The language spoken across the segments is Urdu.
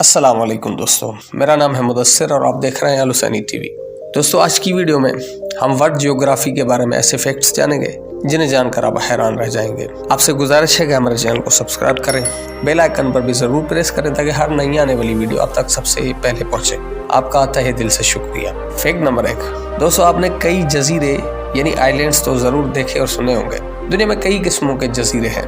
السلام علیکم دوستو، میرا نام ہے مدثر اور آپ دیکھ رہے ہیں الحسینی ٹی وی۔ دوستو آج کی ویڈیو میں ہم ورلڈ جیوگرافی کے بارے میں ایسے فیکٹس جانیں گے جنہیں جان کر آپ حیران رہ جائیں گے۔ آپ سے گزارش ہے کہ ہمارے چینل کو سبسکرائب کریں، بیل آئیکن پر بھی ضرور پریس کریں تاکہ ہر نئی آنے والی ویڈیو آپ تک سب سے پہلے پہنچے۔ آپ کا تہہ دل سے شکریہ۔ فیکٹ نمبر 1، دوستو آپ نے کئی جزیرے یعنی آئیلینڈز تو ضرور دیکھے اور سنے ہوں گے۔ دنیا میں کئی قسموں کے جزیرے ہیں،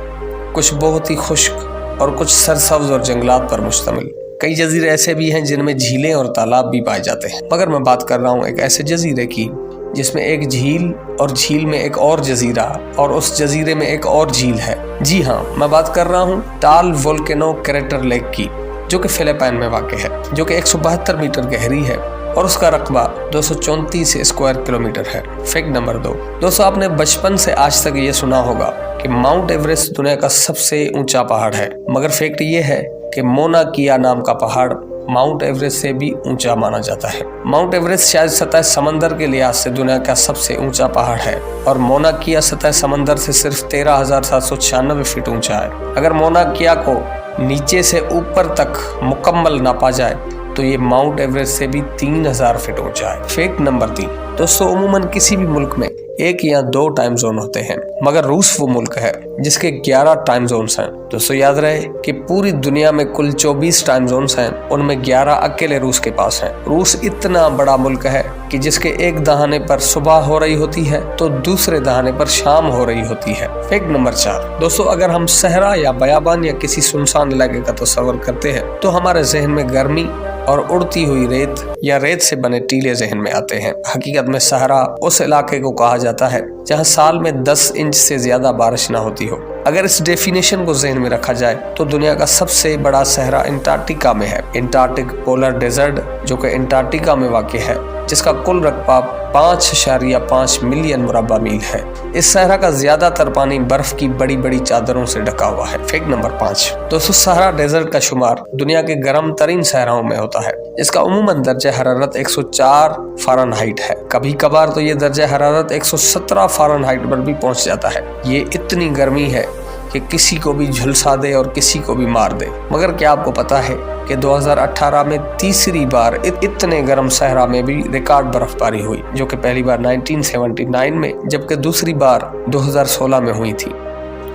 کچھ بہت ہی خشک اور کچھ سرسبز اور جنگلات پر مشتمل۔ کئی جزیرے ایسے بھی ہیں جن میں جھیلیں اور تالاب بھی پائے جاتے ہیں، مگر میں بات کر رہا ہوں ایک ایسے جزیرے کی جس میں ایک جھیل اور جھیل میں ایک اور جزیرہ اور اس جزیرے میں ایک اور جھیل ہے۔ جی ہاں، میں بات کر رہا ہوں ٹال وولکینو کریٹر لیک کی، جو کہ فلپائن میں واقع ہے، جو کہ 172 میٹر گہری ہے اور اس کا رقبہ 234 اسکوائر کلومیٹر ہے۔ فیکٹ نمبر 2، دوستو آپ نے بچپن سے آج تک یہ سنا ہوگا کہ ماؤنٹ ایوریسٹ دنیا کا سب سے اونچا پہاڑ ہے، مگر فیکٹ یہ ہے کہ مونا کیا نام کا پہاڑ ماؤنٹ ایوریسٹ سے بھی اونچا مانا جاتا ہے۔ ماؤنٹ ایوریسٹ شاید سطح سمندر کے لحاظ سے دنیا کا سب سے اونچا پہاڑ ہے اور مونا کیا سطح سمندر سے صرف 13,796 فٹ اونچا ہے۔ اگر مونا کیا کو نیچے سے اوپر تک مکمل ناپا جائے تو یہ ماؤنٹ ایوریسٹ سے بھی 3,000 فٹ اونچا ہے۔ فیکٹ نمبر 3، دوستو عموماً کسی بھی ملک میں ایک یا دو ٹائم زون ہوتے ہیں، مگر روس وہ ملک ہے جس کے 11 ٹائم زونز ہیں۔ دوستو یاد رہے کہ پوری دنیا میں کل 24 ٹائم زونز ہیں، ان میں 11 اکیلے روس کے پاس ہیں۔ روس اتنا بڑا ملک ہے کہ جس کے ایک دہانے پر صبح ہو رہی ہوتی ہے تو دوسرے دہانے پر شام ہو رہی ہوتی ہے۔ فیکٹ نمبر 4، دوستو اگر ہم صحرا یا بیابان یا کسی سنسان علاقے کا تصور کرتے ہیں تو ہمارے ذہن میں گرمی اور اڑتی ہوئی ریت یا ریت سے بنے ٹیلے ذہن میں آتے ہیں۔ حقیقت میں صحرا اس علاقے کو کہا جاتا ہے جہاں سال میں 10 انچ سے زیادہ بارش نہ ہوتی ہو۔ اگر اس ڈیفینیشن کو ذہن میں رکھا جائے تو دنیا کا سب سے بڑا صحرا انٹارکٹیکا میں ہے۔ انٹارکٹک پولر ڈیزرٹ جو کہ انٹارکٹیکا میں واقع ہے، جس کا کل رقبہ 5.5 ملین مربع میل ہے۔ اس صحرا کا زیادہ تر پانی برف کی بڑی بڑی چادروں سے ڈھکا ہوا ہے۔ فیکٹ نمبر 5، دوستو صحرا ڈیزرٹ کا شمار دنیا کے گرم ترین صحراؤں میں ہوتا ہے، جس کا عموماً درجہ حرارت 104 فارنہائٹ ہے۔ کبھی کبھار تو یہ درجہ حرارت 117 فارنہائٹ پر بھی پہنچ جاتا ہے۔ یہ اتنی گرمی ہے کہ کسی کو بھی جھلسا دے اور کسی کو بھی مار دے۔ مگر کیا آپ کو پتا ہے کہ 2018 میں تیسری بار اتنے گرم صحرا میں بھی ریکارڈ برف باری ہوئی، جو کہ پہلی بار 1979 میں جبکہ دوسری بار 2016 میں ہوئی تھی۔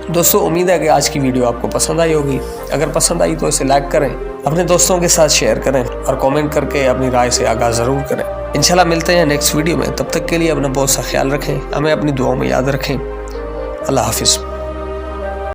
دوستو امید ہے کہ آج کی ویڈیو آپ کو پسند آئی ہوگی۔ اگر پسند آئی تو اسے لائک کریں، اپنے دوستوں کے ساتھ شیئر کریں اور کامنٹ کر کے اپنی رائے سے آگاہ ضرور کریں۔ انشاءاللہ ملتے ہیں نیکسٹ ویڈیو میں، تب تک کے لیے اپنا بہت سا خیال رکھیں، ہمیں اپنی دعاؤں میں یاد رکھیں۔ اللہ حافظ۔